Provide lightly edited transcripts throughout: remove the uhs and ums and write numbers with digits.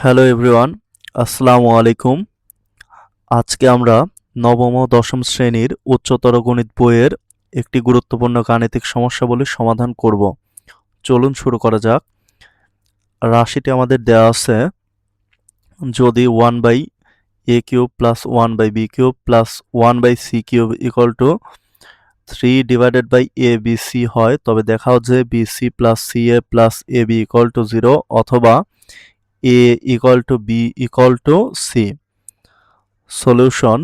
Hello everyone, আসসালামু আলাইকুম। আজকে আমরা নবম ও দশম শ্রেণীর উচ্চতর গণিত বইয়ের একটি গুরুত্বপূর্ণ গাণিতিক সমস্যাবলীর সমাধান করব। চলুন শুরু করা যাক। রাশিটি আমাদের দেওয়া আছে, যদি 1/a³ + 1/b³ + 1/c³ = 3/abc হয়, তবে দেখাও যে bc + ca + ab = 0 অথবা a = b = c। সলিউশন: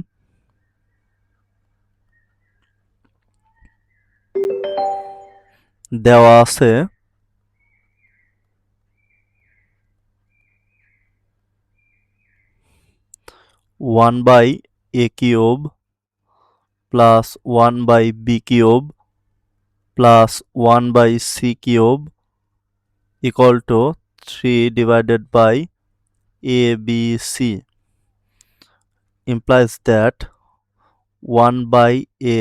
দেওয়া আছে 1/a³ + 1/b³ + 1/c³ = 3/abc, implies that 1/a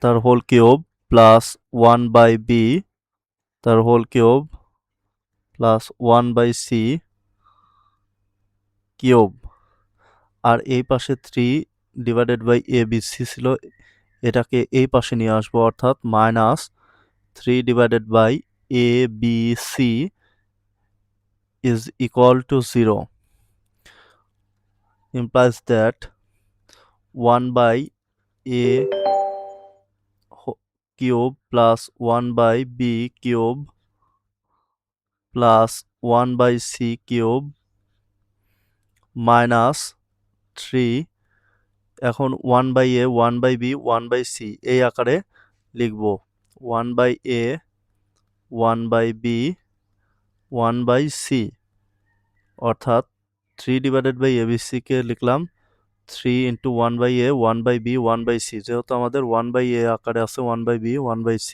তার হোল কিউব প্লাস 1/b তার whole cube plus 1/c cube, আর এই পাশে 3/abc ছিল, এটাকে এই পাশে নিয়ে আসবো, অর্থাৎ -3/abc is equal to 0, implies that 1/a cube plus 1/b cube plus 1/c cube minus 3, এখন 1/a 1/b 1/c এই আকারে লিখব। 1/a 1/b 1/c, অর্থাৎ 3/abc কে লিখলাম 3 × 1/a 1/b 1/c, যেহেতু আমাদের 1/a আকারে আছে 1/b 1/c,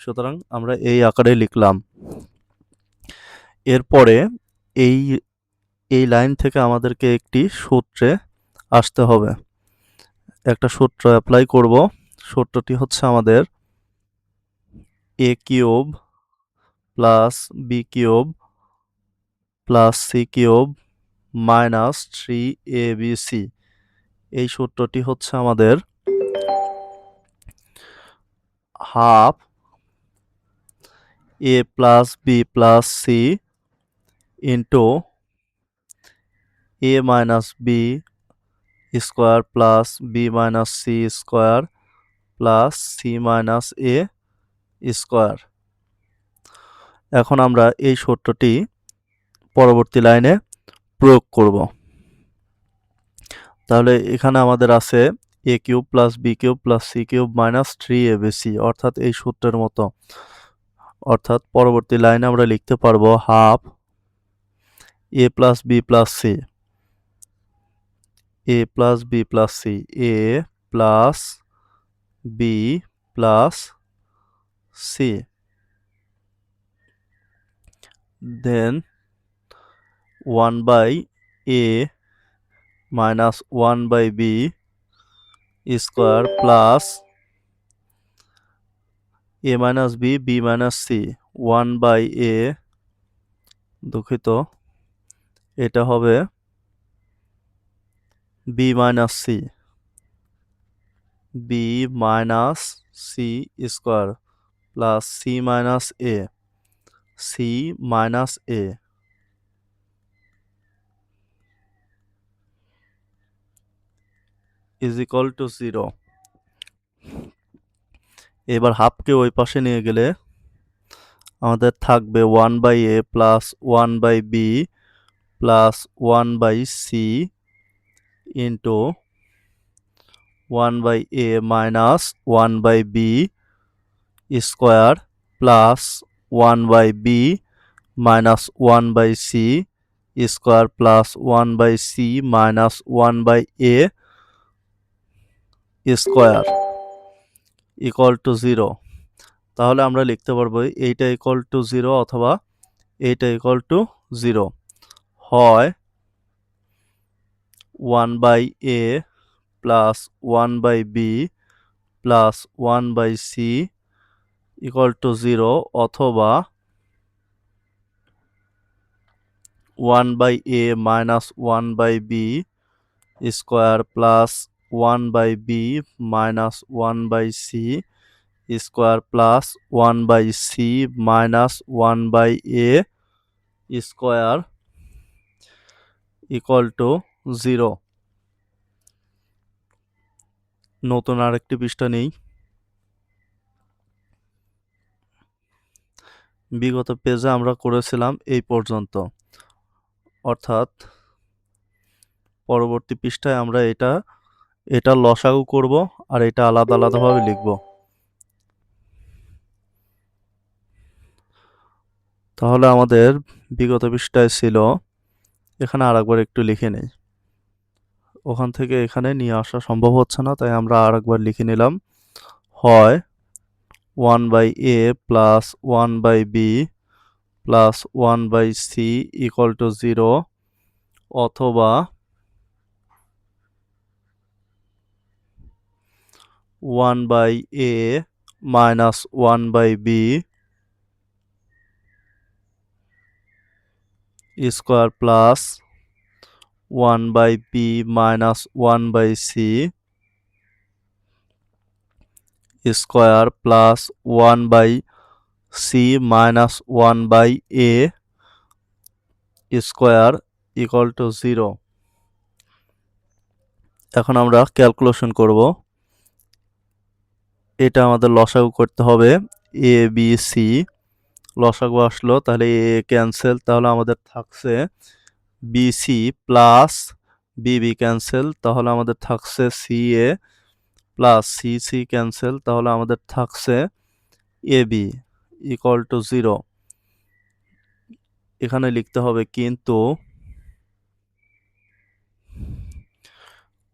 সুতরাং আমরা এই আকারে লিখলাম। এরপরে এই এই লাইন থেকে আমাদেরকে একটি সূত্রে আসতে হবে, একটা সূত্র অ্যাপ্লাই করব। সূত্রটি হচ্ছে আমাদের a³ + b³ + c³ - 3abc। এই সূত্রটি হচ্ছে আমাদের half a + b + c into a - b square plus b - c square plus c - a square. এখন আমরা এই সূত্রটি পরবর্তী লাইনে প্রয়োগ করব। তাহলে এখানে আমাদের আছে a³ + b³ + c³ - 3abc, অর্থাৎ এই সূত্রের মতো। অর্থাৎ পরবর্তী লাইনে আমরা লিখতে পারবো half a + b + c, a + b + c, a + b + c, then 1/a - 1/b square plus a - b b - c 1/a, দুঃখিত, এটা হবে b - c b - c square plus c - a c - a is equal to 0। এবার হাফকে ওই পাশে নিয়ে গেলে আমাদের থাকবে 1/a + 1/b + 1/c into 1/a - 1/b square plus 1/b - 1/c square plus 1/c - 1/a square equal to 0। তাহলে আমরা লিখতে পারবো এইটা ইকুয়াল টু 0 অথবা এইটা ইকুয়াল টু 0। হয় 1/a + 1/b + 1/c = 0, অথবা 1/a minus 1/b square plus 1/b minus 1/c square plus 1/c minus 1/a square equal to 0। নতুন আরেকটি পৃষ্ঠা নেই। বিগত পেজে আমরা করেছিলাম এই পর্যন্ত, অর্থাৎ পরবর্তী পৃষ্ঠায় আমরা এটা লসাগু করব আর এটা আলাদা আলাদাভাবে লিখব। তাহলে আমাদের বিগত পৃষ্ঠায় ছিল, এখানে আরেকবার একটু লিখে নেই, ওখান থেকে এখানে নিয়ে আসা সম্ভব হচ্ছে না, তাই আমরা আরেকবার লিখে নিলাম। হয় 1/a plus 1/b plus 1/c equal to 0, অথবা 1/a minus 1/b square plus 1/b minus 1/c square plus 1/c minus 1/a square equal to 0। এখন আমরা ক্যালকুলেশন করব। এটা আমাদের লসাগু করতে হবে, এ বি সি লসাগু আসলো, তাহলে এ ক্যান্সেল, তাহলে আমাদের থাকছে বিসি প্লাস বিবি ক্যান্সেল, তাহলে আমাদের থাকছে সি এ প্লাস সি সি ক্যান্সেল, তাহলে আমাদের থাকছে এ বি ইকুয়াল টু 0। এখানে লিখতে হবে কিন্তু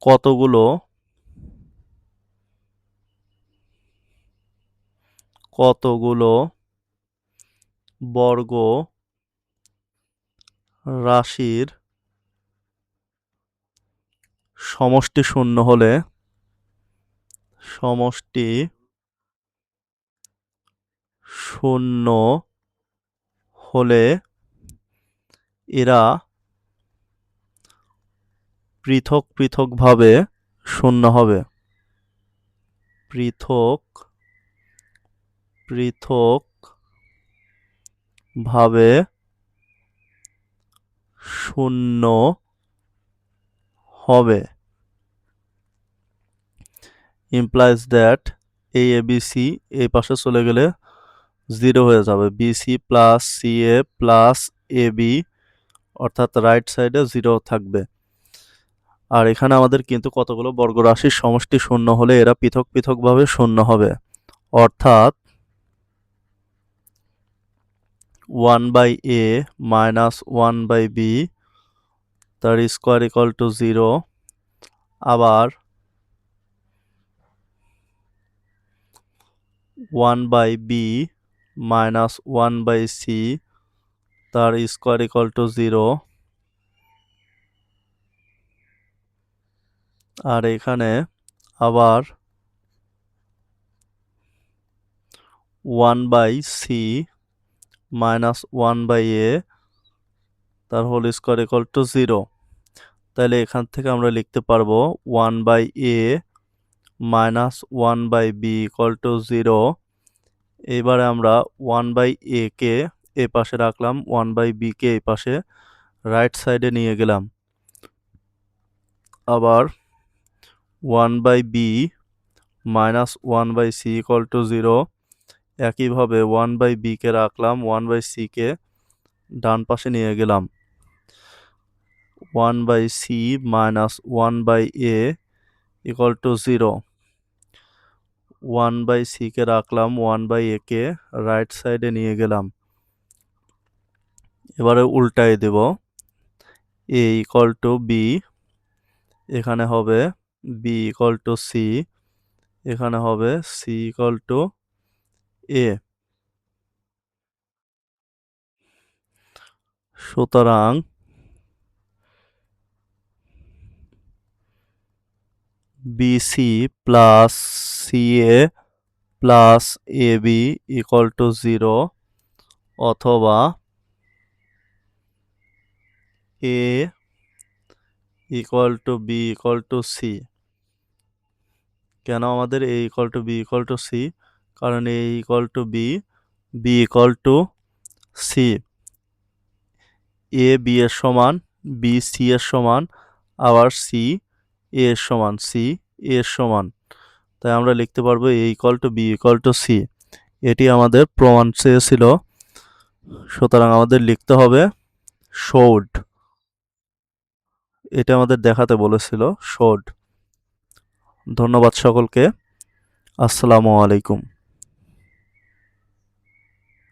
কতগুলো বর্গ রাশির সমষ্টি শূন্য হলে এরা পৃথক পৃথকভাবে শূন্য হবে। পৃথকভাবে শূন্য হবে implies that ABC এই পাশে চলে গেলে 0 হয়ে যাবে, BC plus CA plus AB অর্থাৎ রাইট সাইডে 0 থাকবে। আর এখানে আমাদের কিন্তু কতগুলো বর্গরাশির সমষ্টি শূন্য হলে এরা পৃথক পৃথকভাবে শূন্য হবে, অর্থাৎ 1/a minus 1/b তার স্কোয়ার ইকুয়াল টু 0, আবার 1/b minus 1/c তার স্কোয়ার ইকুয়াল টু 0, আর এখানে আবার 1/c minus 1/a তার হোল স্কোয়ার ইকুয়াল টু 0। তাহলে এখান থেকে আমরা লিখতে পারবো 1/a minus 1/b equal to 0। এবারে আমরা 1/a কে এ পাশে রাখলাম, 1/b কে এই পাশে রাইট সাইডে নিয়ে গেলাম, আবার 1/b minus 1/c equal to 0। একইভাবে 1/b কে রাখলাম, 1/c কে ডান পাশে নিয়ে গেলাম, 1/c minus 1/a equal to 0। 1/c কে রাখলাম, 1/a কে রাইট সাইডে নিয়ে গেলাম, এবারে উল্টায় দেব, a ইকুয়াল টু b, এখানে হবে b ইকুয়াল টু c, এখানে হবে c ইকুয়াল টু a। সুতরাং BC plus CA plus AB equal to 0, অথবা A equal to B equal to C. কেন আমাদের A equal to B equal to C? কারণ A equal to B, B equal to C. A B এর সমান, B C এর সমান, আবার C এ এর সমান, সি এ এর সমান। তাই আমরা লিখতে পারবো A equal to B equal to C. এটি আমাদের প্রমাণ চেয়েছিল, সুতরাং আমাদের লিখতে হবে শোড। এটা আমাদের দেখাতে বলেছিল, শোড। ধন্যবাদ সকলকে। আসসালামু আলাইকুম।